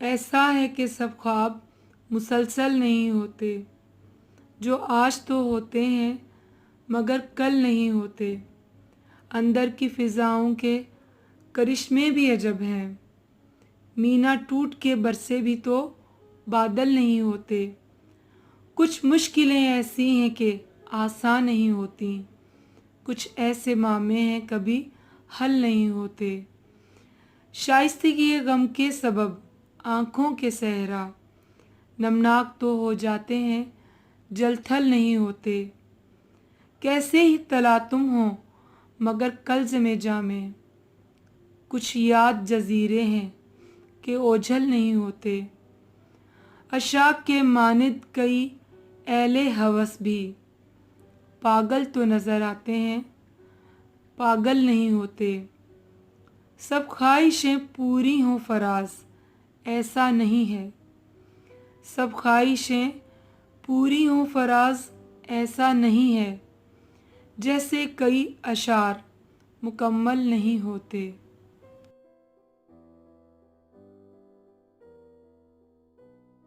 ऐसा है कि सब ख्वाब मुसलसल नहीं होते, जो आज तो होते हैं मगर कल नहीं होते। अंदर की फिजाओं के करिश्मे भी अजब हैं, मीना टूट के बरसे भी तो बादल नहीं होते। कुछ मुश्किलें ऐसी हैं कि आसान नहीं होती, कुछ ऐसे मामले हैं कभी हल नहीं होते। शाइस्तगी गम के सबब आँखों के सहरा नमनाक तो हो जाते हैं, जल थल नहीं होते। कैसे ही तला तुम हो मगर कल्ज़ में जामे, कुछ याद जजीरे हैं कि ओझल नहीं होते। अशाक के मानिद कई एले हवस भी पागल तो नज़र आते हैं, पागल नहीं होते। सब ख्वाहिशें पूरी हों फराज, ऐसा नहीं है। सब ख्वाहिशें पूरी हों फराज, ऐसा नहीं है। जैसे कई अशार मुकम्मल नहीं होते।